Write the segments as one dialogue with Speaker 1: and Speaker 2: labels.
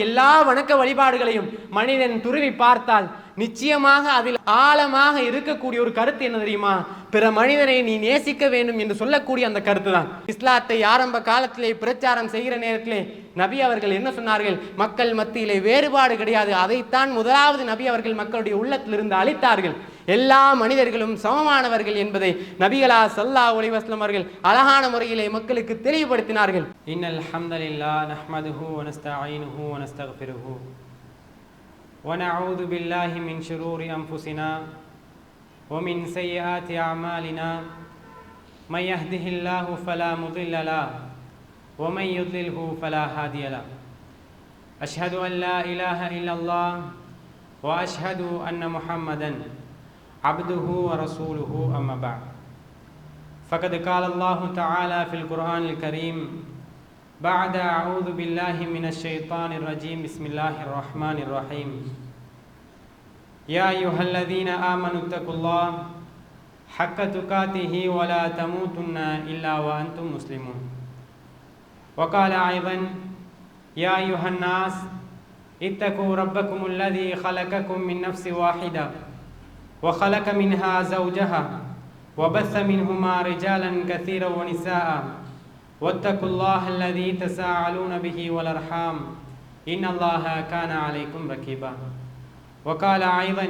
Speaker 1: எல்லா வணக்க வழிபாடுகளையும் மனிதன் துருவி பார்த்தால் நிச்சயமாக அதில் ஆழமாக இருக்கக்கூடிய ஒரு கருத்து என்ன தெரியுமா? பிற மனிதனை நீ நேசிக்க வேண்டும் என்று சொல்லக்கூடிய அந்த கருத்து தான். இஸ்லாத்தை ஆரம்ப காலத்திலே பிரச்சாரம் செய்கிற நேரத்திலே நபி அவர்கள் என்ன சொன்னார்கள்? மக்கள் மத்தியிலே வேறுபாடு கிடையாது. அதைத்தான் முதலாவது நபி அவர்கள் மக்களுடைய உள்ளத்திலிருந்து அளித்தார்கள். எல்லா மனிதர்களும் சமமானவர்கள் என்பதை நபிகளா ஸல்லல்லாஹு அலைஹி வஸல்லம் அவர்கள் அழகான முறையிலே மக்களுக்கு தெளிவுபடுத்தினார்கள்.
Speaker 2: இன்னல் ஹம்தலில்லாஹ் நஹ்மதுஹு வ நஸ்தஈனுஹு வ நஸ்தக்ஃபிருஹு வ நஊது பில்லாஹி மின் ஷுரூரி அன்ஃபுஸினா வ மின் ஸய்யிஆத்தி அஅமாலினா மை யஹ்திஹில்லாஹு ஃபலா முضில்ல லஹு வ மை யுضلில்ஹு ஃபலா ஹாதிய லஹு அஷ்ஹது அன் லா இலாஹ இல்லல்லாஹ் வ அஷ்ஹது அன்ன முஹம்மதன் அப்துஹு வ ரசூலுஹு அம்மா பஅத் ஃபகத் கால அல்லாஹு தஆலா ஃபில் குர்ஆனில் கரீம் பஅத அஊது பில்லாஹி மினஷ் ஷைத்தானிர் ரஜீம் பிஸ்மில்லாஹிர் ரஹ்மானிர் ரஹீம் யா அய்யுஹல்லதீன ஆமனு தகுல்லாஹ் ஹக்க துகாத்திஹி வ லா தமூதுன்ன இல்லா வ அன்தும் முஸ்லிமூன் வ கால ஐதன் யா அய்யுஹன் நாஸ் இத்தகு ரப்பக்குமுல்லதீ ஹலகக்கும் மின் நஃப்ஸின் வாஹிதா وخلق منها زوجها وبث منهما رجالا كثيرا ونساء واتقوا الله الذي تساءلون به والارحام ان الله كان عليكم رقيبا وقال ايضا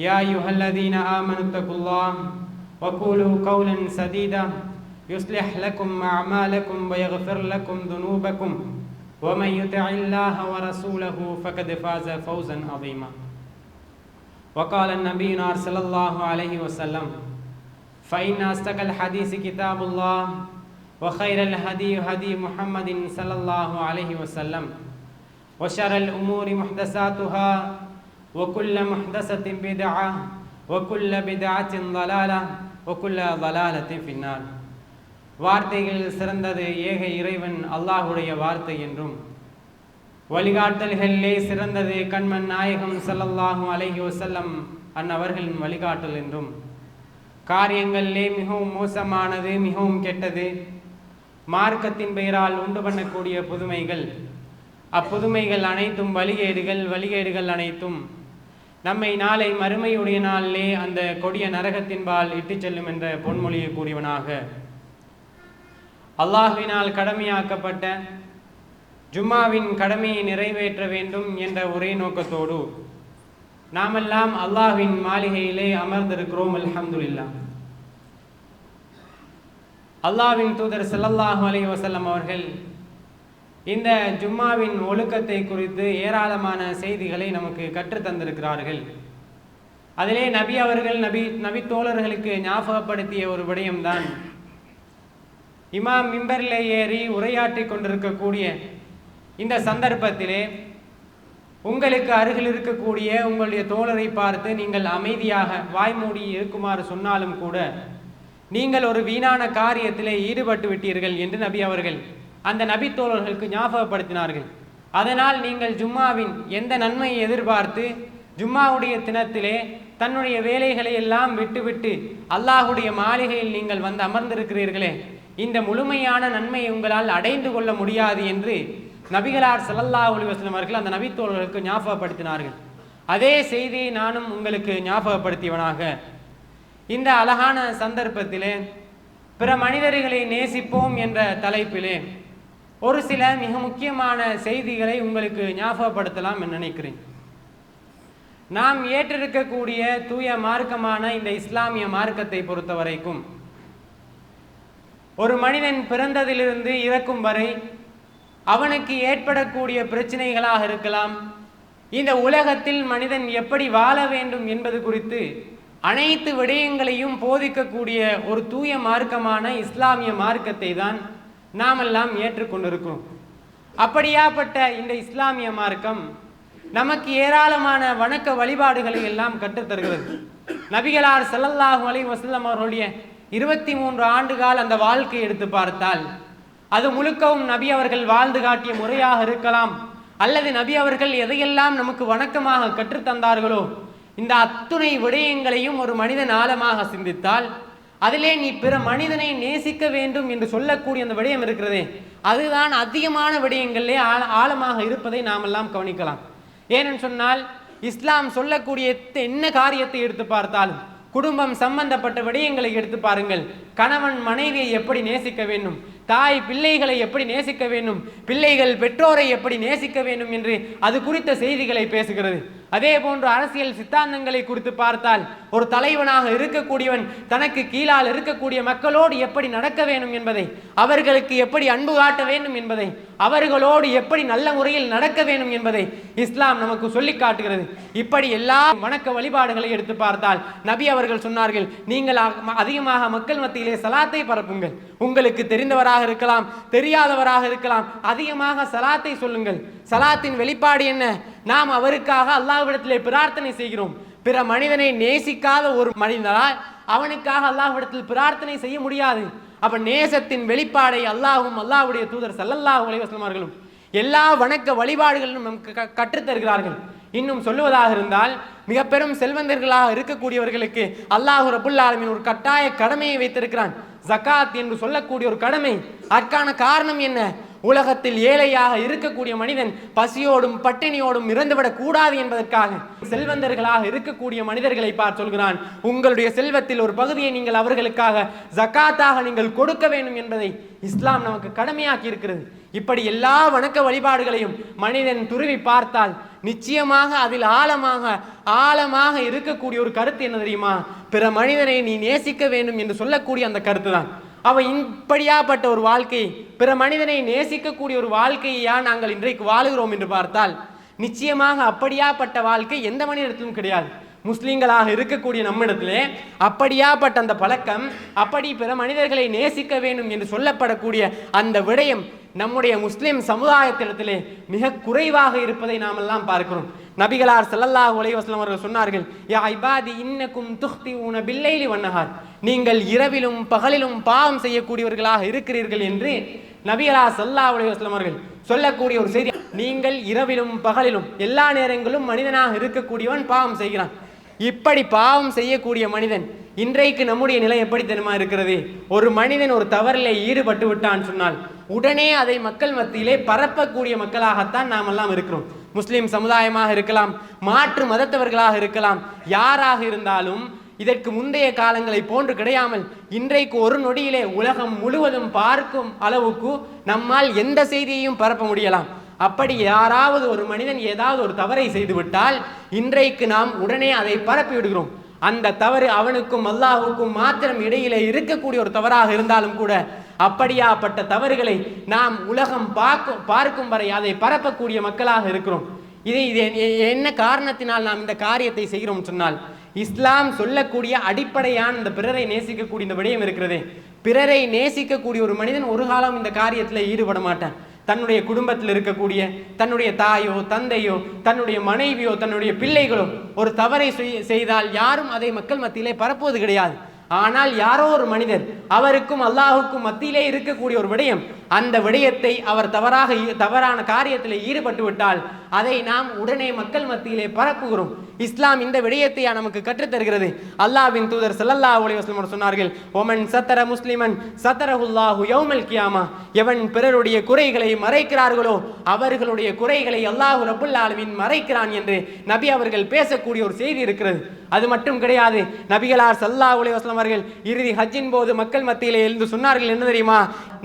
Speaker 2: يا ايها الذين امنوا اتقوا الله وقولوا قولا سديدا يصلح لكم اعمالكم ويغفر لكم ذنوبكم ومن يطع الله ورسوله فقد فاز فوزا عظيما وقال النبي صلى الله عليه وسلم فإن أصدق الحديث كتاب الله وخير الهدي هدي محمد صلى الله عليه وسلم وشر الأمور محدثاتها وكل محدثة بدعة وكل بدعة ضلالة وكل ضلالة في النار. வார்த்தைகள் சிறந்தது ஏக இறைவன் அல்லாஹ்வுடைய வார்த்தை என்றும் வழிகாட்டல்களிலே சிறந்தது கண்மன் நாயகம் ஸல்லல்லாஹு அலைஹி வஸல்லம் அன்னவர்களின் வழிகாட்டல் என்றும் காரியங்களிலே மிகவும் மோசமானது மிகவும் கெட்டது மார்க்கத்தின் பெயரால் உண்டு பண்ணக்கூடிய புதுமைகள் அப்புதுமைகள் அனைத்தும் வழிகேடுகள் அனைத்தும் நம்மை நாளை மறுமையுடைய நாளிலே அந்த கொடிய நரகத்தின்பால் இட்டு செல்லும் என்ற பொன்மொழியை கூறியவனாக அல்லாஹ்வினால் கடமையாக்கப்பட்ட ஜும்மாவின் கடமையை நிறைவேற்ற வேண்டும் என்ற ஒரே நோக்கத்தோடு நாமெல்லாம் அல்லாஹ்வின் மாளிகையிலே அமர்ந்திருக்கிறோம். அல்ஹம்துலில்லாஹ். அல்லாஹ்வின் தூதர் ஸல்லல்லாஹு அலைஹி வஸல்லம் அவர்கள் இந்த ஜும்மாவின் ஒழுக்கத்தை குறித்து ஏராளமான செய்திகளை நமக்கு கற்றுத் தந்திருக்கிறார்கள். அதிலே நபி அவர்கள் நபி தோழர்களுக்கு ஞாபகப்படுத்திய ஒரு விடயம்தான் இமாம் மிம்பரிலே ஏறி உரையாற்றி கொண்டிருக்கக்கூடிய இந்த சந்தர்ப்பத்திலே உங்களுக்கு அருகில் இருக்கக்கூடிய உங்களுடைய தோழரை பார்த்து நீங்கள் அமைதியாக வாய்மூடி இருக்குமாறு சொன்னாலும் கூட நீங்கள் ஒரு வீணான காரியத்திலே ஈடுபட்டு விட்டீர்கள் என்று நபி அவர்கள் அந்த நபி தோழர்களுக்கு ஞாபகப்படுத்தினார்கள். அதனால் நீங்கள் ஜும்மாவின் எந்த நன்மையை எதிர்பார்த்து ஜும்மாவுடைய தினத்திலே தன்னுடைய வேலைகளை எல்லாம் விட்டுவிட்டு அல்லாஹுடைய மாளிகையில் நீங்கள் வந்து அமர்ந்திருக்கிறீர்களே, இந்த முழுமையான நன்மையை உங்களால் அடைந்து கொள்ள முடியாது என்று நபிகளார் ஸல்லல்லாஹு அலைஹி வஸல்லம் அவர்கள் அந்த நபித்தோழர்களுக்கு ஞாபகப்படுத்தினார்கள். அதே செய்தியை நானும் உங்களுக்கு ஞாபகப்படுத்தியவனாக இந்த அழகான சந்தர்ப்பத்திலே பிற மனிதர்களை நேசிப்போம் என்ற தலைப்பிலே ஒரு சில மிக முக்கியமான செய்திகளை உங்களுக்கு ஞாபகப்படுத்தலாம் என்று நினைக்கிறேன். நாம் ஏற்றிருக்கக்கூடிய தூய மார்க்கமான இந்த இஸ்லாமிய மார்க்கத்தை பொறுத்த வரைக்கும் ஒரு மனிதன் பிறந்ததிலிருந்து இறக்கும் வரை அவனுக்கு ஏற்படக்கூடிய பிரச்சனைகளாக இருக்கலாம், இந்த உலகத்தில் மனிதன் எப்படி வாழ வேண்டும் என்பது குறித்து அனைத்து விடயங்களையும் போதிக்கக்கூடிய ஒரு தூய மார்க்கமான இஸ்லாமிய மார்க்கத்தை தான் நாமெல்லாம் ஏற்றுக்கொண்டிருக்கிறோம். அப்படியாப்பட்ட இந்த இஸ்லாமிய மார்க்கம் நமக்கு ஏராளமான வணக்க வழிபாடுகளை எல்லாம் கற்றுத்தருகிறது. நபிகளார் ஸல்லல்லாஹு அலைஹி வஸல்லம் அவர்களுடைய 23 ஆண்டுகால அந்த வாழ்க்கையை எடுத்து பார்த்தால் அது முழுக்கவும் நபி அவர்கள் வாழ்ந்து காட்டிய முறையாக இருக்கலாம், அல்லது நபி அவர்கள் எதையெல்லாம் நமக்கு வணக்கமாக கற்றுத்தந்தார்களோ இந்த அத்துணை விடயங்களையும் ஒரு மனிதன் ஆழமாக சிந்தித்தால்
Speaker 1: அதிலே நீ பிற மனிதனை நேசிக்க வேண்டும் என்று சொல்லக்கூடிய அந்த விடயம் இருக்கிறதே, அதுதான் அதிகமான விடயங்களிலே ஆழமாக இருப்பதை நாம் எல்லாம் கவனிக்கலாம். ஏனென்று சொன்னால், இஸ்லாம் சொல்லக்கூடிய என்ன காரியத்தை எடுத்து பார்த்தாலும், குடும்பம் சம்பந்தப்பட்ட விடயங்களை எடுத்து பாருங்கள். கணவன் மனைவியை எப்படி நேசிக்க வேண்டும், தாய் பிள்ளைகளை எப்படி நேசிக்க வேண்டும், பிள்ளைகள் பெற்றோரை எப்படி நேசிக்க வேண்டும் என்று அது குறித்த செய்திகளை பேசுகிறது. அதே போன்று அரசியல் சித்தாந்தங்களை குறித்து பார்த்தால், ஒரு தலைவனாக இருக்கக்கூடியவன் தனக்கு கீழால் இருக்கக்கூடிய மக்களோடு எப்படி நடக்க வேண்டும் என்பதை, அவர்களுக்கு எப்படி அன்பு காட்ட வேண்டும் என்பதை, அவர்களோடு எப்படி நல்ல முறையில் நடக்க வேண்டும் என்பதை இஸ்லாம் நமக்கு சொல்லி காட்டுகிறது. இப்படி எல்லா வணக்க வழிபாடுகளை எடுத்து பார்த்தால் நபி அவர்கள் சொன்னார்கள், நீங்கள் அதிகமாக மக்கள் மத்தியிலே சலாத்தை பரப்புங்கள். உங்களுக்கு தெரிந்தவராக இருக்கலாம், தெரியாதவராக இருக்கலாம், அதிகமாக சலாத்தை சொல்லுங்கள். சலாத்தின் வெளிப்பாடு என்ன? நாம் அவருக்காக அல்லாஹ்விடத்திலே பிரார்த்தனை செய்கிறோம். பிற மனிதனை நேசிக்காத ஒரு மனிதனால் அவனுக்காக அல்லாஹ்விடத்தில் பிரார்த்தனை செய்ய முடியாது. அப்ப நேசத்தின் வெளிப்பாடை அல்லாஹ்வும் அல்லாஹ்வுடைய தூதர் ஸல்லல்லாஹு அலைஹி வஸல்லம் அவர்களும் எல்லா வணக்க வழிபாடுகளிலும் நமக்கு கற்றுத்தருகிறார்கள். இன்னும் சொல்லுவதாக இருந்தால், மிக பெரும் செல்வந்தர்களாக இருக்கக்கூடியவர்களுக்கு அல்லாஹ் ரப்புல் ஆலமீன் ஒரு கட்டாய கடமையை வைத்திருக்கிறான், ஜகாத் என்று சொல்லக்கூடிய ஒரு கடமை. அதற்கான காரணம் என்ன? உலகத்தில் ஏழையாக இருக்கக்கூடிய மனிதன் பசியோடும் பட்டினியோடும் இறந்துவிடக் கூடாது என்பதற்காக செல்வந்தர்களாக இருக்கக்கூடிய மனிதர்களை பார்த்து சொல்கிறான், உங்களுடைய செல்வத்தில் ஒரு பகுதியை நீங்கள் அவர்களுக்காக ஜகாத்தாக நீங்கள் கொடுக்க வேண்டும் என்பதை இஸ்லாம் நமக்கு கடமையாக்கி இருக்கிறது. இப்படி எல்லா வணக்க வழிபாடுகளையும் மனிதன் துருவி பார்த்தால் நிச்சயமாக அதில் ஆழமாக இருக்கக்கூடிய ஒரு கருத்து என்ன தெரியுமா? பிற மனிதனை நீ நேசிக்க வேண்டும் என்று சொல்லக்கூடிய அந்த கருத்து தான். அவன் இப்படியாப்பட்ட ஒரு வாழ்க்கை, பிற மனிதனை நேசிக்கக்கூடிய ஒரு வாழ்க்கையா நாங்கள் இன்றைக்கு வாழுகிறோம் என்று பார்த்தால் நிச்சயமாக அப்படியாப்பட்ட வாழ்க்கை எந்த மனிதத்திலும் கிடையாது. முஸ்லிம்களாக இருக்கக்கூடிய நம்மிடத்திலே அப்படியாப்பட்ட அந்த பழக்கம், அப்படி பிற மனிதர்களை நேசிக்க வேண்டும் என்று சொல்லப்படக்கூடிய அந்த விடயம் நம்முடைய முஸ்லிம் சமுதாயத்திடத்திலே மிக குறைவாக இருப்பதை நாம் எல்லாம் பார்க்கிறோம். நபிகளார் ஸல்லல்லாஹு அலைஹி வஸல்லம் அவர்கள் சொன்னார்கள், யா இபாதி இன்னக்கும் துக்திஊன பில்லைலி வன்னஹார், நீங்கள் இரவிலும் பகலிலும் பாவம் செய்யக்கூடியவர்களாக இருக்கிறீர்கள் என்று நபிகளார் ஸல்லல்லாஹு அலைஹி வஸல்லம் அவர்கள் சொல்லக்கூடிய ஒரு செய்தி. நீங்கள் இரவிலும் பகலிலும் எல்லா நேரங்களும் மனிதனாக இருக்கக்கூடியவன் பாவம் செய்கிறான். இப்படி பாவம் செய்யக்கூடிய மனிதன் இன்றைக்கு நம்முடைய நிலை எப்படி தெரியுமா இருக்கிறது? ஒரு மனிதன் ஒரு தவறிலே ஈடுபட்டு விட்டான் சொன்னால் உடனே அதை மக்கள் மத்தியிலே பரப்பக்கூடிய மக்களாகத்தான் நாம் எல்லாம் இருக்கிறோம். முஸ்லிம் சமுதாயமாக இருக்கலாம், மாற்று மதத்தவர்களாக இருக்கலாம், யாராக இருந்தாலும் இதற்கு முந்தைய காலங்களை போன்று கிடையாமல் இன்றைக்கு ஒரு நொடியிலே உலகம் முழுவதும் பார்க்கும் அளவுக்கு நம்மால் எந்த செய்தியையும் பரப்ப முடியலாம். அப்படி யாராவது ஒரு மனிதன் ஏதாவது ஒரு தவறை செய்துவிட்டால் இன்றைக்கு நாம் உடனே அதை பரப்பி விடுகிறோம். அந்த தவறு அவனுக்கும் அல்லாஹுக்கும் மாத்திரம் இடையிலே இருக்கக்கூடிய ஒரு தவறாக இருந்தாலும் கூட அப்படியாப்பட்ட தவறுகளை நாம் உலகம் பார்க்கும் வரை அதை பரப்பக்கூடிய மக்களாக இருக்கிறோம். இது என்ன காரணத்தினால் நாம் இந்த காரியத்தை செய்கிறோம் சொன்னால், இஸ்லாம் சொல்லக்கூடிய அடிப்படையான இந்த பிறரை நேசிக்கக்கூடிய இந்த விடயம் இருக்கிறதே, பிறரை நேசிக்கக்கூடிய ஒரு மனிதன் ஒரு காலம் இந்த காரியத்தில் ஈடுபட மாட்டான். தன்னுடைய குடும்பத்தில் இருக்கக்கூடிய தன்னுடைய தாயோ தந்தையோ தன்னுடைய மனைவியோ தன்னுடைய பிள்ளைகளோ ஒரு தவறை செய்தால் யாரும் அதை மக்கள் மத்தியிலே பரப்புவது கிடையாது. ஆனால் யாரோ ஒரு மனிதர் அவருக்கும் அல்லாஹுக்கும் மத்தியிலே இருக்கக்கூடிய ஒரு விடயம், அந்த விடயத்தை அவர் தவறான காரியத்தில் ஈடுபட்டு விட்டால் அதை நாம் உடனே மக்கள் மத்தியிலே பரப்புகிறோம். இஸ்லாம் இந்த விடயத்தை நமக்கு கற்றுத்தருகிறது. அல்லாஹ்வின் தூதர் ஸல்லல்லாஹு அலைஹி வஸல்லம் சொன்னார்கள், ஒமன் சத்தர முஸ்லிமன் சத்தரஹுல்லாஹு யௌமல் கியாமா, எவன் பிறருடைய குறைகளை மறைக்கிறார்களோ அவர்களுடைய குறைகளை அல்லாஹ் ரப்புல் ஆலமீன் மறைக்கிறான் என்று நபி அவர்கள் பேசக்கூடிய ஒரு செய்தி இருக்கிறது. அது மட்டும் கிடையாது, நபிகளார் ஸல்லல்லாஹு அலைஹி வஸல்லம் அவர்கள் இறுதி ஹஜ்ஜின் போது மக்கள் மத்தியிலே எழுந்து சொன்னார்கள் என்ன தெரியுமா?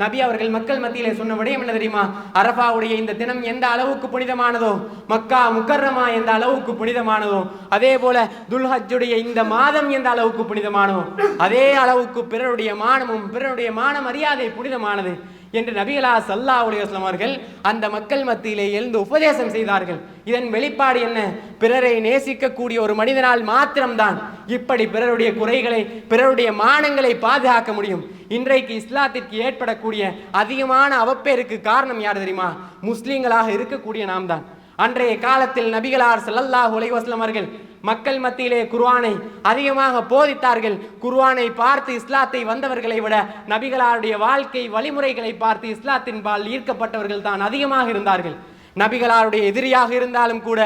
Speaker 1: நபி அவர்கள் மக்கள் மத்தியிலே சொன்ன விடயம் என்ன தெரியுமா? அரஃபாவுடைய இந்த தினம் எந்த அளவுக்கு புனிதமானதோ, மக்கா முக்கர்ரமா எந்த அளவுக்கு புனிதமானதோ, அதே போல துல்ஹஜ்ஜுடைய இந்த மாதம் எந்த அளவுக்கு புனிதமானதோ அதே அளவுக்கு பிறருடைய மானமும் பிறருடைய மான மரியாதை புனிதமானது என்று நபிகளார் ஸல்லல்லாஹு அலைஹி வஸல்லம் அவர்கள் அந்த மக்கள் மத்தியிலே எழுந்து உபதேசம் செய்தார்கள். இதன் வெளிப்பாடு என்ன? பிறரை நேசிக்கக்கூடிய ஒரு மனிதனால் மாத்திரம்தான் இப்படி பிறருடைய குறைகளை பிறருடைய மானங்களை பாதுகாக்க முடியும். இன்றைக்கு இஸ்லாத்திற்கு ஏற்படக்கூடிய அதிகமான அவப்பேருக்கு காரணம் யார் தெரியுமா? முஸ்லிம்களாக இருக்கக்கூடிய நாம் தான். அன்றைய காலத்தில் நபிகளார் ஸல்லல்லாஹு அலைஹி வஸல்லம் அவர்கள் மக்கள் மத்தியிலே குர்ஆனை அதிகமாக போதித்தார்கள். குர்ஆனை பார்த்து இஸ்லாத்தை வந்தவர்களை விட நபிகளாருடைய வாழ்க்கை வழிமுறைகளை பார்த்து இஸ்லாத்தின் பால் ஈர்க்கப்பட்டவர்கள் தான் அதிகமாக இருந்தார்கள். நபிகளாருடைய எதிரியாக இருந்தாலும் கூட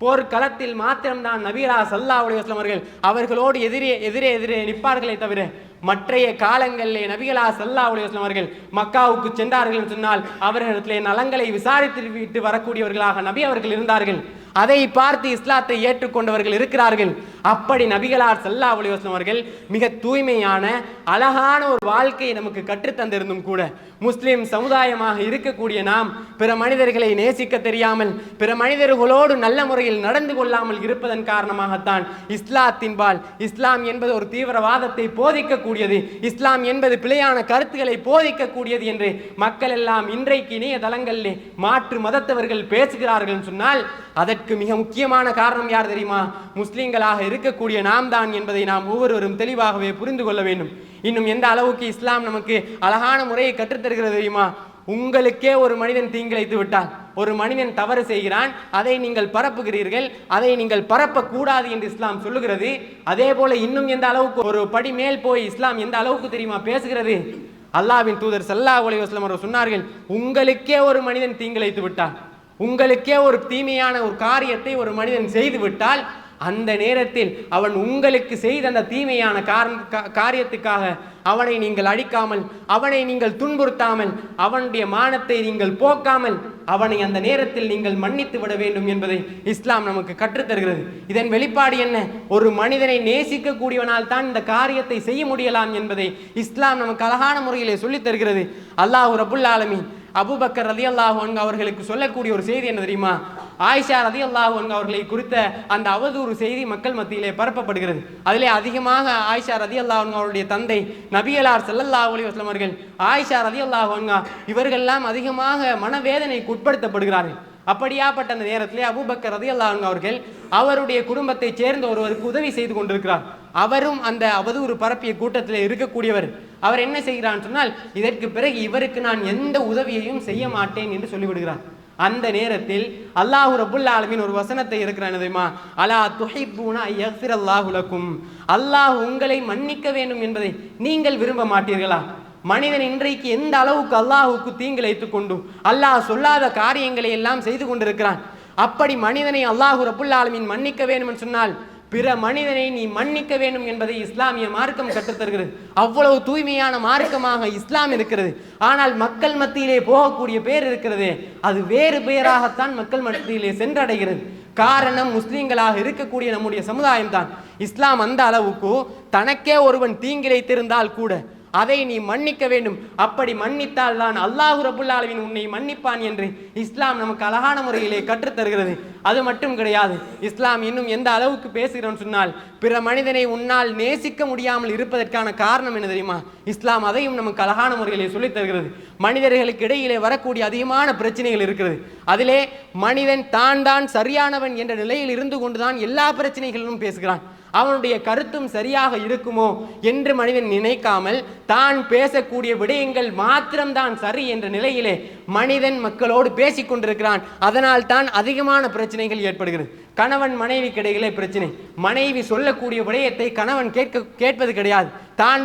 Speaker 1: போர்க்களத்தில் மாத்திரம்தான் நபிகளார் ஸல்லல்லாஹு அலைஹி வஸல்லம் அவர்களோடு எதிரே நிற்பார்களே தவிர மற்றைய காலங்களிலே நபிகளார் ஸல்லல்லாஹு அலைஹி வஸல்லம் அவர்கள் மக்காவுக்கு சென்றார்கள் என்று சொன்னால் அவர்களிடத்திலே நலங்களை விசாரித்து விட்டு வரக்கூடியவர்களாக நபி அவர்கள் இருந்தார்கள். அதை பார்த்து இஸ்லாத்தை ஏற்றுக்கொண்டவர்கள் இருக்கிறார்கள். அப்படி நபிகளார் ஸல்லல்லாஹு அலைஹி வஸல்லம் அவர்கள் மிக தூய்மையான அழகான ஒரு வாழ்க்கையை நமக்கு கற்றுத்தந்திருந்தும் கூட முஸ்லிம் சமுதாயமாக இருக்கக்கூடிய நாம் பிற மனிதர்களை நேசிக்க தெரியாமல் பிற மனிதர்களோடு நல்ல முறையில் நடந்து கொள்ளாமல் இருப்பதன் காரணமாகத்தான் இஸ்லாத்தின்பால் இஸ்லாம் என்பது ஒரு தீவிரவாதத்தை போதிக்கக்கூடியது, இஸ்லாம் என்பது பிழையான கருத்துக்களை போதிக்கக்கூடியது என்று மக்கள் எல்லாம் இன்றைக்கு இணையதளங்களிலே மாற்று மதத்தவர்கள் பேசுகிறார்கள் சொன்னால் அதற்கு மிக முக்கியமான காரணம் யார் தெரியுமா? முஸ்லிம்களாக இருக்கக்கூடிய நாம் தான் என்பதை நாம் ஒவ்வொருவரும் தெளிவாகவே புரிந்து கொள்ள வேண்டும். இன்னும் எந்த அளவுக்கு இஸ்லாம் நமக்கு அழகான முறையை கற்றுத்தருகிறது தெரியுமா? உங்களுக்கே ஒரு மனிதன் தீங்கிழைத்து விட்டால், ஒரு மனிதன் தவறு செய்கிறான், அதை நீங்கள் பரப்புகிறீர்கள், அதை நீங்கள் பரப்பக்கூடாது என்று இஸ்லாம் சொல்லுகிறது. அதே போல இன்னும் எந்த அளவுக்கு ஒரு படி மேல் போய் இஸ்லாம் எந்த அளவுக்கு தெரியுமா பேசுகிறது? அல்லாஹ்வின் தூதர் ஸல்லல்லாஹு அலைஹி வஸல்லம் அவர்கள் சொன்னார்கள், உங்களுக்கே ஒரு மனிதன் தீங்கிழைத்து விட்டால், உங்களுக்கே ஒரு தீமையான ஒரு காரியத்தை ஒரு மனிதன் செய்து விட்டால் அந்த நேரத்தில் அவன் உங்களுக்கு செய்த அந்த தீமையான காரியத்துக்காக அவனை நீங்கள் அழிக்காமல், அவனை நீங்கள் துன்புறுத்தாமல், அவனுடைய மானத்தை நீங்கள் போக்காமல் அவனை அந்த நேரத்தில் நீங்கள் மன்னித்து விட வேண்டும் என்பதை இஸ்லாம் நமக்கு கற்றுத்தருகிறது. இதன் வெளிப்பாடு என்ன? ஒரு மனிதனை நேசிக்க கூடியவனால் தான் இந்த காரியத்தை செய்ய முடியலாம் என்பதை இஸ்லாம் நமக்கு அழகான முறையிலே சொல்லித் தருகிறது. அல்லாஹ் ரப்புல் ஆலமீன் அபூபக்கர் ரலியல்லாஹு அன்ஹு அவர்களுக்கு சொல்லக்கூடிய ஒரு செய்தி என்ன தெரியுமா? ஆயிஷா ரலியல்லாஹு அன்ஹா அவர்களை குறித்த அந்த அவதூறு செய்தி மக்கள் மத்தியிலே பரப்பப்படுகிறது. அதிலே அதிகமாக ஆயிஷா ரலியல்லாஹு அன்ஹா அவருடைய தந்தை நபிகளார் ஸல்லல்லாஹு அலைஹி வஸல்லம் அவர்கள், ஆயிஷா ரலியல்லாஹு அன்ஹா இவர்களெல்லாம் அதிகமாக மனவேதனைக்கு உட்படுத்தப்படுகிறார்கள். அப்படியாப்பட்ட அந்த நேரத்திலே அபூபக்கர் ரலியல்லாஹு அன்ஹு அவர்கள் அவருடைய குடும்பத்தைச் சேர்ந்த ஒருவருக்கு உதவி செய்து கொண்டிருக்கிறார். அவரும் அந்த அவதூறு பரப்பிய கூட்டத்தில் இருக்கக்கூடியவர். அவர் என்ன செய்கிறான்னு சொன்னால், இதற்கு பிறகு இவருக்கு நான் எந்த உதவியையும் செய்ய மாட்டேன் என்று சொல்லிவிடுகிறார். அந்த நேரத்தில் அல்லாஹ் ரப்புல் ஆலமீன் ஒரு வசனத்தை இருக்கிறான் தெரியுமா? அலா துஹிப்பூன யக்ஃபிரல்லாஹு லக்கும், அல்லாஹ் உங்களை மன்னிக்க வேண்டும் என்பதை நீங்கள் விரும்ப மாட்டீர்களா? மனிதன் இன்றைக்கு எந்த அளவுக்கு அல்லாஹுக்கு தீங்கிழைத்துக் கொண்டு அல்லாஹ் சொல்லாத காரியங்களை எல்லாம் செய்து கொண்டிருக்கிறான். அப்படி மனிதனை அல்லாஹ் ரப்புல் ஆலமீன் மன்னிக்க வேண்டும் என்று சொன்னால் பிற மனிதனை நீ மன்னிக்க வேண்டும் என்பதை இஸ்லாமிய மார்க்கம் கற்றுத்தருகிறது. அவ்வளவு தூய்மையான மார்க்கமாக இஸ்லாம் இருக்கிறது. ஆனால் மக்கள் மத்தியிலே போகக்கூடிய பேர் இருக்கிறது, அது வேறு பெயராகத்தான் மக்கள் மத்தியிலே சென்றடைகிறது. காரணம் முஸ்லிம்களாக இருக்கக்கூடிய நம்முடைய சமுதாயம் தான். இஸ்லாம் அந்த அளவுக்கு தனக்கே ஒருவன் தீங்கிழைத்திருந்தால் கூட அதை நீ மன்னிக்க வேண்டும், அப்படி மன்னித்தால் தான் அல்லாஹ் ரப்புல் ஆலமீன் உன்னை மன்னிப்பான் என்று இஸ்லாம் நமக்கு அழகான முறையிலே கற்றுத்தருகிறது. அது மட்டும் கிடையாது, இஸ்லாம் இன்னும் எந்த அளவுக்கு பேசுகிறோன்னு சொன்னால், பிற மனிதனை உன்னால் நேசிக்க முடியாமல் இருப்பதற்கான காரணம் என்ன தெரியுமா? இஸ்லாம் அதையும் நமக்கு அழகான முறையிலே சொல்லித் தருகிறது. மனிதர்களுக்கு இடையிலே வரக்கூடிய அதிகமான பிரச்சனைகள் இருக்கிறது. அதிலே மனிதன் தான் சரியானவன் என்ற நிலையில் இருந்து கொண்டுதான் எல்லா பிரச்சனைகளிலும் பேசுகிறான். அவனுடைய கருத்தும் சரியாக இருக்குமோ என்று மனிதன் நினைக்காமல் தான் பேசக்கூடிய விடயங்கள் மாத்திரம்தான் சரி என்ற நிலையிலே மனிதன் மக்களோடு பேசிக் கொண்டிருக்கிறான். அதனால் தான் அதிகமான பிரச்சனைகள் ஏற்படுகிறது. கணவன் மனைவிக்கு இடையிலே பிரச்சனை, மனைவி சொல்லக்கூடிய விடயத்தை கணவன் கேட்பது கிடையாது,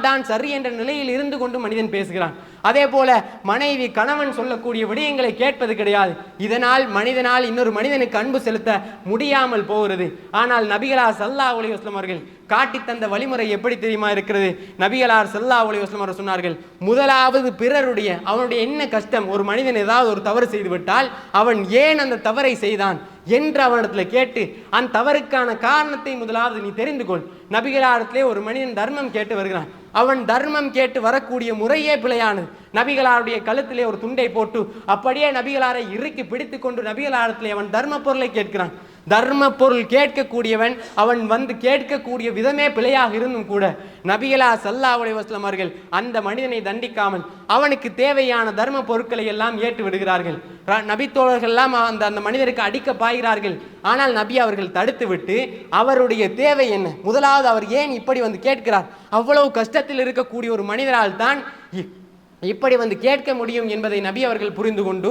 Speaker 1: தான் சரி என்ற நிலையில் இருந்து கொண்டு மனிதன் பேசுகிறான். அதே போல மனைவி கணவன் சொல்லக்கூடிய விடயங்களை கேட்பது கிடையாது. இதனால் மனிதனால் இன்னொரு மனிதனுக்கு அன்பு செலுத்த முடியாமல் போகிறது. ஆனால் நபிகளார் ஸல்லல்லாஹு அலைஹி வஸல்லம் அவர்கள் காட்டி தந்த வழிமுறை எப்படி தெரியுமா இருக்கிறது? நபிகளார் ஸல்லல்லாஹு அலைஹி வஸல்லம் அவர்கள் சொன்னார்கள், முதலாவது பிறருடைய அவனுடைய என்ன கஷ்டம், ஒரு மனிதன் ஏதாவது ஒரு தவறு செய்து விட்டால் அவன் ஏன் அந்த தவறை செய்தான் என்று அவனிடத்தில் கேட்டு அந்த தவறுக்கான காரணத்தை முதலாவது நீ தெரிந்து கொள். நபிகளாரிடத்திலே ஒரு மனிதன் தர்மம் கேட்டு வருகிறான். அவன் தர்மம் கேட்டு வரக்கூடிய முறையே பிழையானது. நபிகளாருடைய கழுத்திலே ஒரு துண்டை போட்டு அப்படியே நபிகளாரை இறுக்கி பிடித்து கொண்டு நபிகளாரிடத்திலே அவன் தர்ம பொருளை கேட்கிறான். தர்ம பொருள் கேட்கக்கூடியவன் அவன் வந்து கேட்கக்கூடிய விதமே பிழையாக இருந்தும் கூட நபிகளார் ஸல்லல்லாஹு அலைஹி வஸல்லம் அவர்கள் அந்த மனிதனை தண்டிக்காமல் அவனுக்கு தேவையான தர்ம பொருட்களை எல்லாம் ஏற்று விடுகிறார்கள். நபித்தோழர்கள் எல்லாம் அந்த மனிதருக்கு அடிக்க பாய்கிறார்கள். ஆனால் நபி அவர்கள் தடுத்து விட்டு அவருடைய தேவை என்ன, முதலாவது அவர் ஏன் இப்படி வந்து கேட்கிறார், அவ்வளவு கஷ்டத்தில் இருக்கக்கூடிய ஒரு மனிதரால் தான் இப்படி வந்து கேட்க முடியும் என்பதை நபி அவர்கள் புரிந்து கொண்டு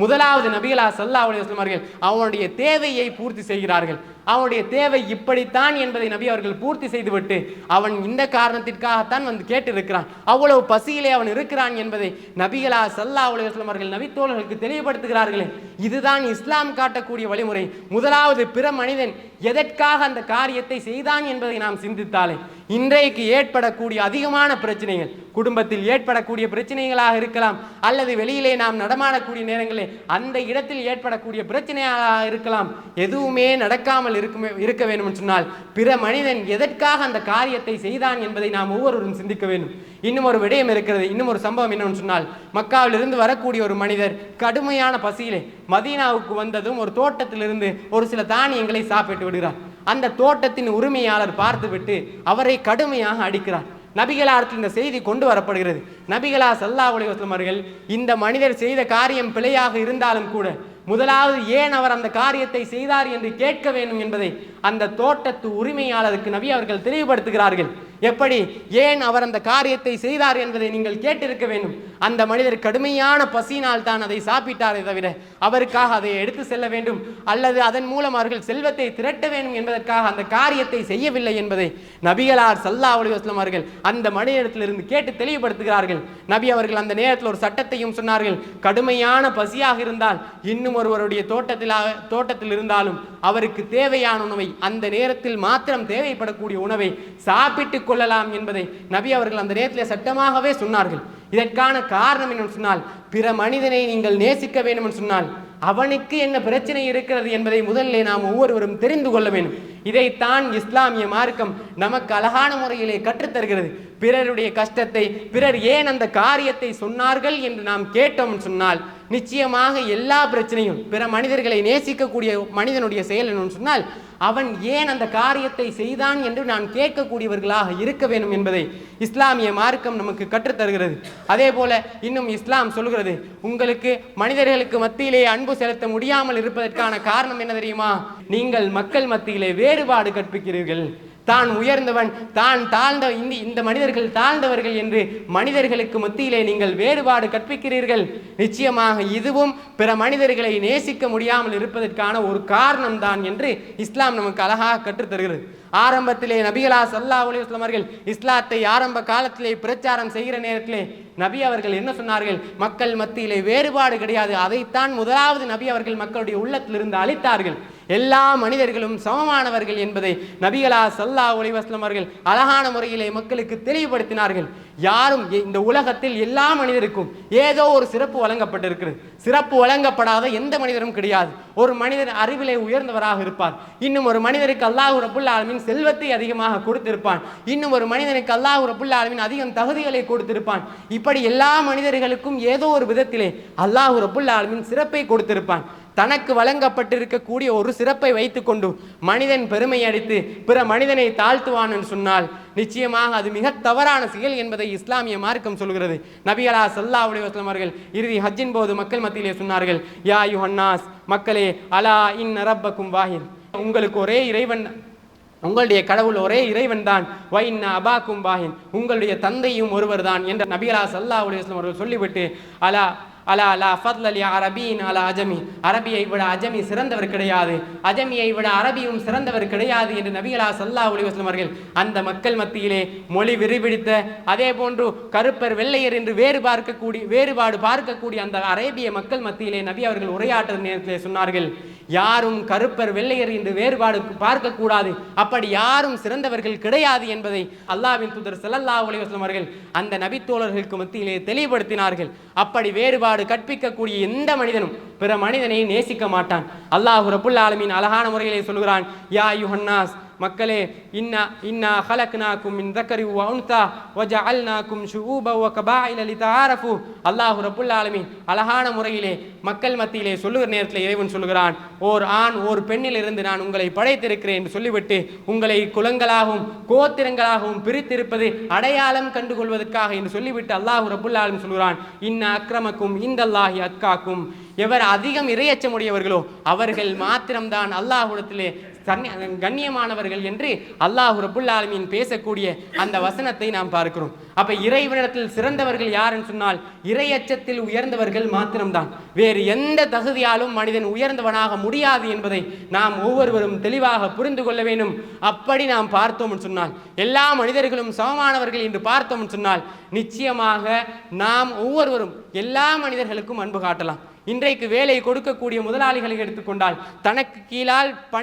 Speaker 1: முதலாவது நபிகளா ஸல்லல்லாஹு அலைஹி வஸல்லம் அவர்கள் அவனுடைய தேவையை பூர்த்தி செய்கிறார்கள். அவனுடைய தேவை இப்படித்தான் என்பதை நபி அவர்கள் பூர்த்தி செய்துவிட்டு அவன் இந்த காரணத்திற்காகத்தான் வந்து கேட்டிருக்கிறான், அவ்வளவு பசியிலே அவன் இருக்கிறான் என்பதை நபிகளா ஸல்லல்லாஹு அலைஹி வஸல்லம் அவர்கள் நபி தோழர்களுக்கு தெளிவுபடுத்துகிறார்களே. இதுதான் இஸ்லாம் காட்டக்கூடிய வழிமுறை. முதலாவது பிற மனிதன் எதற்காக அந்த காரியத்தை செய்தான் என்பதை நாம் சிந்தித்தாலே இன்றைக்கு ஏற்படக்கூடிய அதிகமான பிரச்சனைகள், குடும்பத்தில் ஏற்படக்கூடிய பிரச்சனைகளாக இருக்கலாம், அல்லது வெளியிலே நாம் நடமாடக்கூடிய நேரங்களில் அந்த இடத்தில் ஏற்படக்கூடிய பிரச்சனையாக இருக்கலாம், எதுவுமே நடக்காமல் இருக்க வேண்டும் சொன்னால் பிற மனிதன் எதற்காக அந்த காரியத்தை செய்தான் என்பதை நாம் ஒவ்வொருவரும் சிந்திக்க வேண்டும். இன்னும் ஒரு விடயம் இருக்கிறது. இன்னும் ஒரு சம்பவம் என்னன்னு சொன்னால், மக்காவிலிருந்து வரக்கூடிய ஒரு மனிதர் கடுமையான பசியிலே மதீனாவுக்கு வந்ததும் ஒரு தோட்டத்திலிருந்து ஒரு சில தானியங்களை சாப்பிட்டு விடுகிறார். அந்த தோட்டத்தின் உரிமையாளர் பார்த்துவிட்டு அவரை கடுமையாக அடிக்கிறார். நபிகளாருக்கு இந்த செய்தி கொண்டு வரப்படுகிறது. நபிகளா ஸல்லல்லாஹு அலைஹி வஸல்லம் அவர்கள் இந்த மனிதர் செய்த காரியம் பிழையாக இருந்தாலும் கூட முதலாவது ஏன் அவர் அந்த காரியத்தை செய்தார் என்று கேட்க வேண்டும் என்பதை அந்த தோட்டத்து உரிமையாளருக்கு நபி அவர்கள் தெளிவுபடுத்துகிறார்கள். எப்படி ஏன் அவர் அந்த காரியத்தை செய்தார் என்பதை நீங்கள் கேட்டிருக்க வேண்டும். அந்த மனிதர் கடுமையான பசியினால் தான் அதை சாப்பிட்டாரே தவிர அவருக்காக அதை எடுத்து செல்ல வேண்டும் அல்லது அதன் மூலம் அவர்கள் செல்வத்தை திரட்ட வேண்டும் என்பதற்காக அந்த காரியத்தை செய்யவில்லை என்பதை நபிகளார் ஸல்லல்லாஹு அலைஹி வஸல்லம் அவர்கள் அந்த மனிதரிடத்திலிருந்து கேட்டு தெளிவுபடுத்துகிறார்கள். நபி அவர்கள் அந்த நேரத்தில் ஒரு சட்டத்தையும் சொன்னார்கள். கடுமையான பசியாக இருந்தால் இன்னும் ஒருவருடைய தோட்டத்தில் இருந்தாலும் அவருக்கு தேவையான உணவை அந்த நேரத்தில் மாத்திரம் தேவைப்படக்கூடிய உணவை சாப்பிட்டு கொள்ளலாம் என்பதை நபி அவர்கள் அந்த நேரத்தில் சட்டமாகவே சொன்னார்கள். இதற்கான காரணம் என்னன்னு சொன்னால், பிற மனிதனை நீங்கள் நேசிக்க வேண்டும் என்று சொன்னால் அவனுக்கு என்ன பிரச்சனை இருக்கிறது என்பதை முதலிலே நாம் ஒவ்வொருவரும் தெரிந்து கொள்ள வேண்டும். இதைத்தான் இஸ்லாமிய மார்க்கம் நமக்கு அழகான முறையிலே கற்றுத்தருகிறது. பிறருடைய கஷ்டத்தை, பிறர் ஏன் அந்த காரியத்தை சொன்னார்கள் என்று நாம் கேட்டோம் சொன்னால் நிச்சயமாக எல்லா பிரச்சனையும் பிற மனிதர்களை நேசிக்கக்கூடிய மனிதனுடைய செயல் என்னன்னு சொன்னால் அவன் ஏன் அந்த காரியத்தை செய்தான் என்று நான் கேட்கக்கூடியவர்களாக இருக்க வேண்டும் என்பதை இஸ்லாமிய மார்க்கம் நமக்கு கற்றுத்தருகிறது. அதே போல இன்னும் இஸ்லாம் சொல்கிறது, உங்களுக்கு மனிதர்களுக்கு மத்தியிலே அன்பு செலுத்த முடியாமல் இருப்பதற்கான காரணம் என்ன தெரியுமா? நீங்கள் மக்கள் மத்தியிலே வேறுபாடு கற்பிக்கிறீர்கள். தான் உயர்ந்தவன், தான் தாழ்ந்த, இந்த மனிதர்கள் தாழ்ந்தவர்கள் என்று மனிதர்களுக்கு மத்தியிலே நீங்கள் வேறுபாடு கற்பிக்கிறீர்கள். நிச்சயமாக இதுவும் பிற மனிதர்களை நேசிக்க முடியாமல் இருப்பதற்கான ஒரு காரணம் தான் என்று இஸ்லாம் நமக்கு அழகாக கற்றுத்தருகிறது. ஆரம்பத்திலே நபிகளா ஸல்லல்லாஹு அலைஹி வஸல்லம் அவர்கள் இஸ்லாத்தை ஆரம்ப காலத்திலே பிரச்சாரம் செய்கிற நேரத்திலே நபி அவர்கள் என்ன சொன்னார்கள்? மக்கள் மத்தியிலே வேறுபாடு கிடையாது. அதைத்தான் முதலாவது நபி அவர்கள் மக்களுடைய உள்ளத்திலிருந்து அளித்தார்கள். எல்லா மனிதர்களும் சமமானவர்கள் என்பதை நபிகளா ஸல்லல்லாஹு அலைஹி வஸல்லம் அவர்கள் அழகான முறையிலே மக்களுக்கு தெளிவுபடுத்தினார்கள். யாரும் இந்த உலகத்தில் எல்லா மனிதருக்கும் ஏதோ ஒரு சிறப்பு வழங்கப்பட்டிருக்கிறது. சிறப்பு வழங்கப்படாத எந்த மனிதரும் கிடையாது. ஒரு மனிதர் அறிவிலே உயர்ந்தவராக இருப்பார், இன்னும் ஒரு மனிதருக்கு அல்லாஹ் ரப்புல் ஆலமீன் செல்வத்தை அதிகமாக கொடுத்திருப்பான், இன்னும் ஒரு மனிதனுக்கு அல்லாஹ் ரப்புல் ஆலமீன் அதிகம் தகுதிகளை கொடுத்திருப்பான். இப்படி எல்லா மனிதர்களுக்கும் ஏதோ ஒரு விதத்திலே அல்லாஹ் ரப்புல் ஆலமீன் சிறப்பை கொடுத்திருப்பான். தனக்கு வழங்கப்பட்டிருக்கக்கூடிய ஒரு சிறப்பை வைத்துக்கொண்டு மனிதன் பெருமை அடித்து பிற மனிதனை தாழ்த்துவான் என்று சொன்னால் நிச்சயமாக அது மிக தவறான செயல் என்பதை இஸ்லாமிய மார்க்கம் சொல்கிறது. நபிகளா ஸல்லல்லாஹு அலைஹி வஸல்லம் அவர்கள் இறுதி ஹஜ்ஜின் போது மக்கள் மத்தியிலே சொன்னார்கள், யா அய்யுஹன்னாஸ், மக்களே, அலா இன் ரப்பக்கும் வாஹித், உங்களுக்கு ஒரே இறைவன், உங்களுடைய கடவுள் ஒரே இறைவன் தான், வைன்ன அபாக்கும் வாஹின், உங்களுடைய தந்தையும் ஒருவர் தான் என்று நபிகளா ஸல்லல்லாஹு அலைஹி வஸல்லம் அவர்கள் சொல்லிவிட்டு அலா அலா லா ஃபத்ல லி அரபியின் அலா அஜமி, அரபியை விட அஜமி சிறந்தவர் கிடையாது, அஜமியை விட அரபியும் சிறந்தவர் கிடையாது என்று நபிகளா ஸல்லல்லாஹு அலைஹி வஸல்லம் அவர்கள் அந்த மக்கள் மத்தியிலே மொழி விரிபிடித்த, அதே போன்று கருப்பர் வெள்ளையர் என்று வேறுபாடு பார்க்கக்கூடிய அந்த அரேபிய மக்கள் மத்தியிலே நபி அவர்கள் உரையாற்ற நேரத்திலே சொன்னார்கள், யாரும் கருப்பர் வெள்ளையர் என்று வேறுபாடு பார்க்கக்கூடாது, அப்படி யாரும் சிறந்தவர்கள் கிடையாது என்பதை அல்லாஹ்வின் தூதர் ஸல்லல்லாஹு அலைஹி வஸல்லம் அவர்கள் அந்த நபி தோழர்களுக்கு மத்தியிலே தெளிவுபடுத்தினார்கள். அப்படி வேறுபாடு கற்பிக்கக்கூடிய எந்த மனிதனும் பிற மனிதனை நேசிக்க மாட்டான். அல்லாஹ் ரப்புல் ஆலமீன் அழகான முறையிலே சொல்கிறான், யா அய்யுஹன்னாஸ், மக்களே, இன்னா ஹலக்னாக்கும் மின் தக்கரி வ உன்தா வஜஅல்னாக்கும் ஷுஊப வ கபாயில லிதஆரஃபு. அல்லாஹ் ரப்புல் ஆலமீன் அழகான முறையிலே மக்கள் மத்தியிலே சொல்லுகிற நேரத்தில் இறைவன் சொல்கிறான், ஓர் ஆண் ஓர் பெண்ணிலிருந்து நான் உங்களை படைத்திருக்கிறேன் என்று சொல்லிவிட்டு உங்களை குலங்களாகவும் கோத்திரங்களாகவும் பிரித்திருப்பது அடையாளம் கண்டுகொள்வதற்காக என்று சொல்லிவிட்டு அல்லாஹ் ரப்புல் ஆலமீன் சொல்கிறான், இன்ன அக்ரமக்கும் இந்தல்லாஹி அத்காக்கும், எவர் அதிகம் இறையச்சமுடையவர்களோ அவர்கள் மாத்திரம்தான் அல்லாஹ்விடத்திலே கண்ணியமானவர்கள் என்று அல்லாஹ் ரப்புல் ஆலமீன் பேசக்கூடிய அந்த வசனத்தை நாம் பார்க்கிறோம். அப்ப இறைவனிடத்தில் சிறந்தவர்கள் யாருன்னு சொன்னால் இறையச்சத்தில் உயர்ந்தவர்கள் மாத்திரம்தான். வேறு எந்த தகுதியாலும் மனிதன் உயர்ந்தவனாக முடியாது என்பதை நாம் ஒவ்வொருவரும் தெளிவாக புரிந்து கொள்ள வேண்டும். அப்படி நாம் பார்த்தோம் சொன்னால் எல்லா மனிதர்களும் சமமானவர்கள் என்று பார்த்தோம் சொன்னால் நிச்சயமாக நாம் ஒவ்வொருவரும் எல்லா மனிதர்களுக்கும் அன்பு காட்டலாம். இன்றைக்கு வேலை கொடுக்கக்கூடிய முதலாளிகளை எடுத்துக்கொண்டால் தனக்கு கீழால்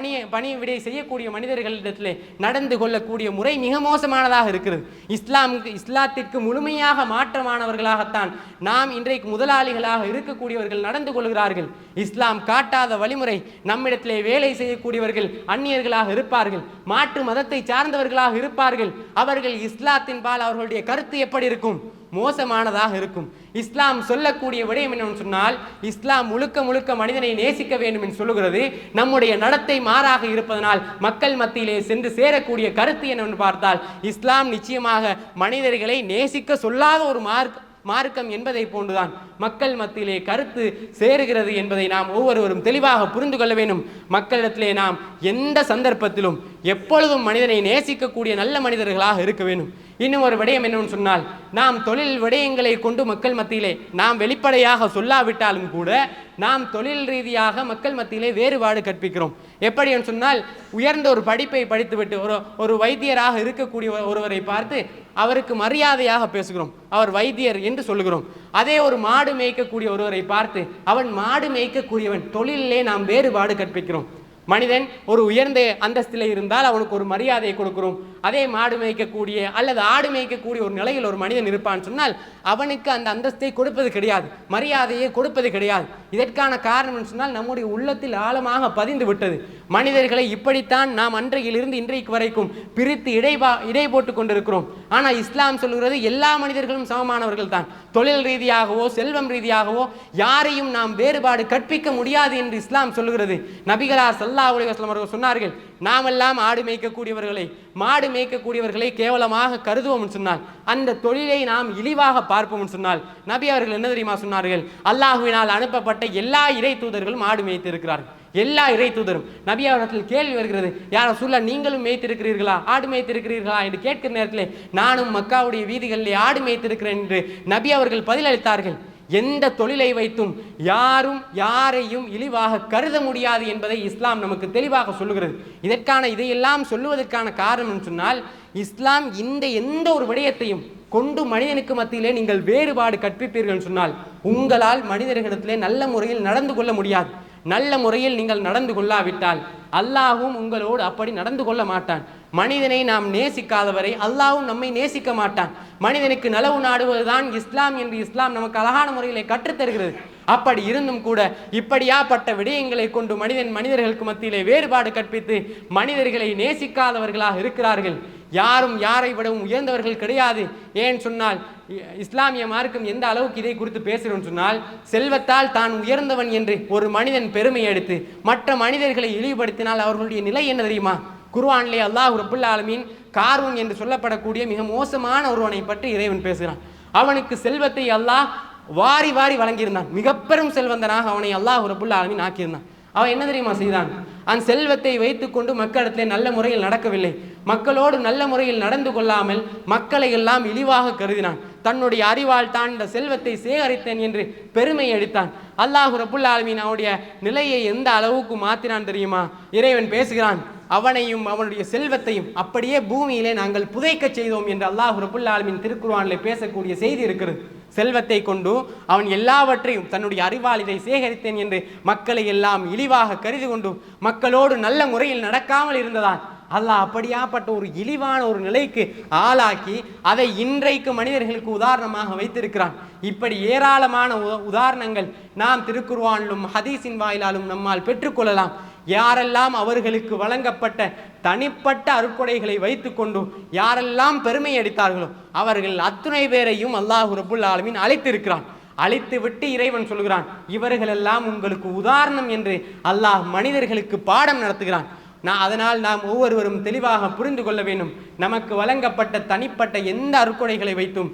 Speaker 1: பணிவிடை செய்யக்கூடிய மனிதர்களிடத்திலே நடந்து கொள்ளக்கூடிய முறை மிக மோசமானதாக இருக்கிறது. இஸ்லாத்திற்கு முழுமையாக மாற்றமானவர்களாகத்தான் நாம் இன்றைக்கு முதலாளிகளாக இருக்கக்கூடியவர்கள் நடந்து கொள்கிறார்கள். இஸ்லாம் காட்டாத வழிமுறை நம்மிடத்திலே வேலை செய்யக்கூடியவர்கள் அந்நியர்களாக இருப்பார்கள், மாற்று மதத்தை சார்ந்தவர்களாக இருப்பார்கள். அவர்கள் இஸ்லாத்தின் பால் அவர்களுடைய கருத்து எப்படி இருக்கும்? மோசமானதாக இருக்கும். இஸ்லாம் சொல்லக்கூடிய விடயம் என்னன்னு சொன்னால் இஸ்லாம் முழுக்க முழுக்க மனிதனை நேசிக்க வேண்டும் என்று சொல்லுகிறது. நம்முடைய நடத்தை மாறாக இருப்பதனால் மக்கள் மத்தியிலே சென்று சேரக்கூடிய கருத்து என்னவென்று பார்த்தால் இஸ்லாம் நிச்சயமாக மனிதர்களை நேசிக்க சொல்லாத ஒரு மார்க்கம் என்பதை போன்றுதான் மக்கள் மத்தியிலே கருத்து சேருகிறது என்பதை நாம் ஒவ்வொருவரும் தெளிவாக புரிந்து கொள்ள வேண்டும். மக்களிடத்திலே நாம் எந்த சந்தர்ப்பத்திலும் எப்பொழுதும் மனிதனை நேசிக்கக்கூடிய நல்ல மனிதர்களாக இருக்க வேண்டும். இன்னும் ஒரு விடயம் என்னன்னு சொன்னால் நாம் தொழில் விடயங்களை கொண்டு மக்கள் மத்தியிலே நாம் வெளிப்படையாக சொல்லாவிட்டாலும் கூட நாம் தொழில் ரீதியாக மக்கள் மத்தியிலே வேறுபாடு கற்பிக்கிறோம். எப்படி என்று சொன்னால் உயர்ந்த ஒரு படிப்பை படித்துவிட்டு ஒரு வைத்தியராக இருக்கக்கூடிய ஒருவரை பார்த்து அவருக்கு மரியாதையாக பேசுகிறோம், அவர் வைத்தியர் என்று சொல்லுகிறோம். அதே ஒரு மாடு மேய்க்கக்கூடிய ஒருவரை பார்த்து அவன் மாடு மேய்க்கக்கூடியவன், தொழிலே நாம் வேறுபாடு கற்பிக்கிறோம். மனிதன் ஒரு உயர்ந்த அந்தஸ்தில் இருந்தால் அவனுக்கு ஒரு மரியாதையை கொடுக்கிறோம். அதே மாடு மேய்க்கக்கூடிய அல்லது ஆடு மேய்க்கக்கூடிய ஒரு நிலையில் ஒரு மனிதன் இருப்பான்னு சொன்னால் அவனுக்கு அந்த அந்தஸ்தை கொடுப்பது கிடையாது, மரியாதையை கொடுப்பது கிடையாது. இதற்கான காரணம் சொன்னால் நம்முடைய உள்ளத்தில் ஆழமாக பதிந்து விட்டது. மனிதர்களை இப்படித்தான் நாம் அன்றையிலிருந்து இன்றைக்கு வரைக்கும் பிரித்து இடை போட்டு கொண்டிருக்கிறோம். ஆனால் இஸ்லாம் சொல்லுகிறது எல்லா மனிதர்களும் சமமானவர்கள் தான். தொழில் ரீதியாகவோ செல்வம் ரீதியாகவோ யாரையும் நாம் வேறுபாடு கற்பிக்க முடியாது என்று இஸ்லாம் சொல்லுகிறது. நபிகளார் ஸல்லல்லாஹு அலைஹி வஸல்லம் அவர்கள் சொன்னார்கள், நாமெல்லாம் ஆடு மேய்க்கக்கூடியவர்களை மாடு மேய்க்கக்கூடியவர்களை கேவலமாக கருதுவோம் சொன்னால் அந்த தொழிலை நாம் இழிவாக பார்ப்போம் சொன்னால் நபி அவர்கள் என்ன தெரியுமா சொன்னார்கள்? அல்லாஹ்வினால் அனுப்பப்பட்ட எல்லா இறை தூதர்களும் ஆடு மேய்த்து இருக்கிறார்கள். எல்லா இறை தூதரும். நபி அவர்கள் கேள்வி வருகிறது, யார சொல்ல நீங்களும் மேய்த்திருக்கிறீர்களா, ஆடு மேய்த்திருக்கிறீர்களா என்று கேட்கிற நேரத்தில் நானும் மக்காவுடைய வீதிகளிலே ஆடு மேய்த்திருக்கிறேன் என்று நபி அவர்கள் பதிலளித்தார்கள். எந்த தொழிலை வைத்தும் யாரும் யாரையும் இழிவாக கருத முடியாது என்பதை இஸ்லாம் நமக்கு தெளிவாக சொல்லுகிறது. இதையெல்லாம் சொல்லுவதற்கான காரணம் சொன்னால் இஸ்லாம் எந்த ஒரு விடயத்தையும் கொண்டு மனிதனுக்கு மத்தியிலே நீங்கள் வேறுபாடு கற்பிப்பீர்கள் சொன்னால் உங்களால் மனிதர்களிடத்திலே நல்ல முறையில் நடந்து கொள்ள முடியாது. நல்ல முறையில் நீங்கள் நடந்து கொள்ளாவிட்டால் அல்லாஹ்வும் உங்களோடு அப்படி நடந்து கொள்ள மாட்டான். மனிதனை நாம் நேசிக்காதவரை அல்லாஹ்வும் நம்மை நேசிக்க மாட்டான். மனிதனுக்கு நலவு நாடுவதுதான் இஸ்லாம் என்று இஸ்லாம் நமக்கு அழகான முறையிலே கற்றுத்தருகிறது. அப்படி இருந்தும் கூட இப்படியாப்பட்ட விடயங்களை கொண்டு மனிதர்களுக்கு மத்தியிலே வேறுபாடு கற்பித்து மனிதர்களை நேசிக்காதவர்களாக இருக்கிறார்கள். யாரும் யாரை விடவும் உயர்ந்தவர்கள் கிடையாது. ஏன் சொன்னால் இஸ்லாமிய மார்க்கம் எந்த அளவுக்கு இதை குறித்து பேசுகிறோம் சொன்னால் செல்வத்தால் தான் உயர்ந்தவன் என்று ஒரு மனிதன் பெருமை எடுத்து மற்ற மனிதர்களை இழிவுபடுத்தினால் அவர்களுடைய நிலை என்ன தெரியுமா? குர்ஆனிலே அல்லாஹ் ரப்புல் ஆலமீன் காரூன் என்று சொல்லப்படக்கூடிய மிக மோசமான ஒருவனை பற்றி இறைவன் பேசுகிறான். அவனுக்கு செல்வத்தை அல்லாஹ் வாரி வாரி வழங்கியிருந்தான். மிக பெரும் செல்வந்தனாக அவனை அல்லாஹ் ரப்புல் ஆலமீன் ஆக்கியிருந்தான். அவன் என்ன தெரியுமா செய்தான்? அந்த செல்வத்தை வைத்துக்கொண்டு மக்களிடத்திலே நல்ல முறையில் நடக்கவில்லை. மக்களோடு நல்ல முறையில் நடந்து கொள்ளாமல் மக்களை எல்லாம் இழிவாக கருதினான். தன்னுடைய அறிவால் தான் இந்த செல்வத்தை சேகரித்தேன் என்று பெருமை அடித்தான். அல்லாஹ் ரப்புல் ஆலமீன் அவனுடைய நிலையை எந்த அளவுக்கு மாற்றினான் தெரியுமா? இறைவன் பேசுகிறான், அவனையும் அவனுடைய செல்வத்தையும் அப்படியே பூமியிலே நாங்கள் புதைக்க செய்தோம் என்று அல்லாஹ் ரப்புல் ஆலமீன் திருக்குர்ஆனிலே பேசக்கூடிய செய்தி இருக்கிறது. செல்வத்தை கொண்டு அவன் எல்லாவற்றையும் தன்னுடைய அறிவால் இதை சேகரித்தேன் என்று மக்களை எல்லாம் இழிவாக கருதி கொண்டு மக்களோடு நல்ல முறையில் நடக்காமல் இருந்ததான் அல்லாஹ் அப்படியாப்பட்ட ஒரு இழிவான ஒரு நிலைக்கு ஆளாக்கி அதை இன்றைக்கு மனிதர்களுக்கு உதாரணமாக வைத்திருக்கிறான். இப்படி ஏராளமான உதாரணங்கள் நாம் திருக்குர்ஆனிலும் ஹதீஸின் வாயிலாலும் நம்மால் பெற்றுக்கொள்ளலாம். யாரெல்லாம் அவர்களுக்கு வழங்கப்பட்ட தனிப்பட்ட அருட்கொடைகளை வைத்துக்கொண்டு யாரெல்லாம் பெருமை அடித்தார்களோ அவர்கள் அத்துணை பேரையும் அல்லாஹ் ரப்புல் ஆலமீன் அழைத்திருக்கிறான். அழைத்து விட்டு இறைவன் சொல்கிறான், இவர்களெல்லாம் உங்களுக்கு உதாரணம் என்று அல்லாஹ் மனிதர்களுக்கு பாடம் நடத்துகிறான். அதனால் நாம் ஒவ்வொருவரும் தெளிவாக புரிந்து கொள்ள வேண்டும். நமக்கு வழங்கப்பட்ட தனிப்பட்ட எந்த அருட்கொடைகளை வைத்தும்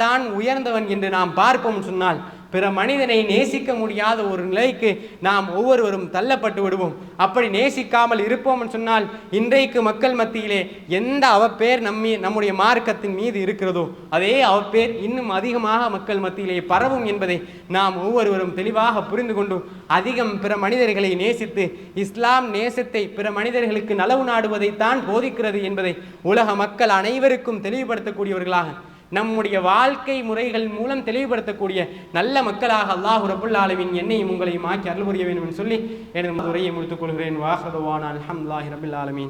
Speaker 1: தான் உயர்ந்தவன் என்று நாம் பார்ப்போம் சொன்னால் பிற மனிதனை நேசிக்க முடியாத ஒரு நிலைக்கு நாம் ஒவ்வொருவரும் தள்ளப்பட்டு விடுவோம். அப்படி நேசிக்காமல் இருப்போம் சொன்னால் இன்றைக்கு மக்கள் மத்தியிலே எந்த அவப்பேர் நம்முடைய மார்க்கத்தின் மீது இருக்கிறதோ அதே அவப்பேர் இன்னும் அதிகமாக மக்கள் மத்தியிலே பரவும் என்பதை நாம் ஒவ்வொருவரும் தெளிவாக புரிந்து கொண்டு அதிகம் பிற மனிதர்களை நேசித்து இஸ்லாம் நேசத்தை பிற மனிதர்களுக்கு நலவு நாடுவதைத்தான் போதிக்கிறது என்பதை உலக மக்கள் அனைவருக்கும் தெளிவுபடுத்தக்கூடியவர்களாக நம்முடைய வாழ்க்கை முறைகள் மூலம் தெளிவுபடுத்தக்கூடிய நல்ல மக்களாக அல்லாஹ் ரப்புல் ஆலமீன் என்னையும் உங்களையும் ஆக்கி அருள் புரிய வேண்டும் என்று சொல்லி எனது உரையை முடித்துக் கொள்கிறேன். வாஹ்ரதுவானா அல்ஹம்துலில்லாஹி ரப்பில் ஆலமீன்.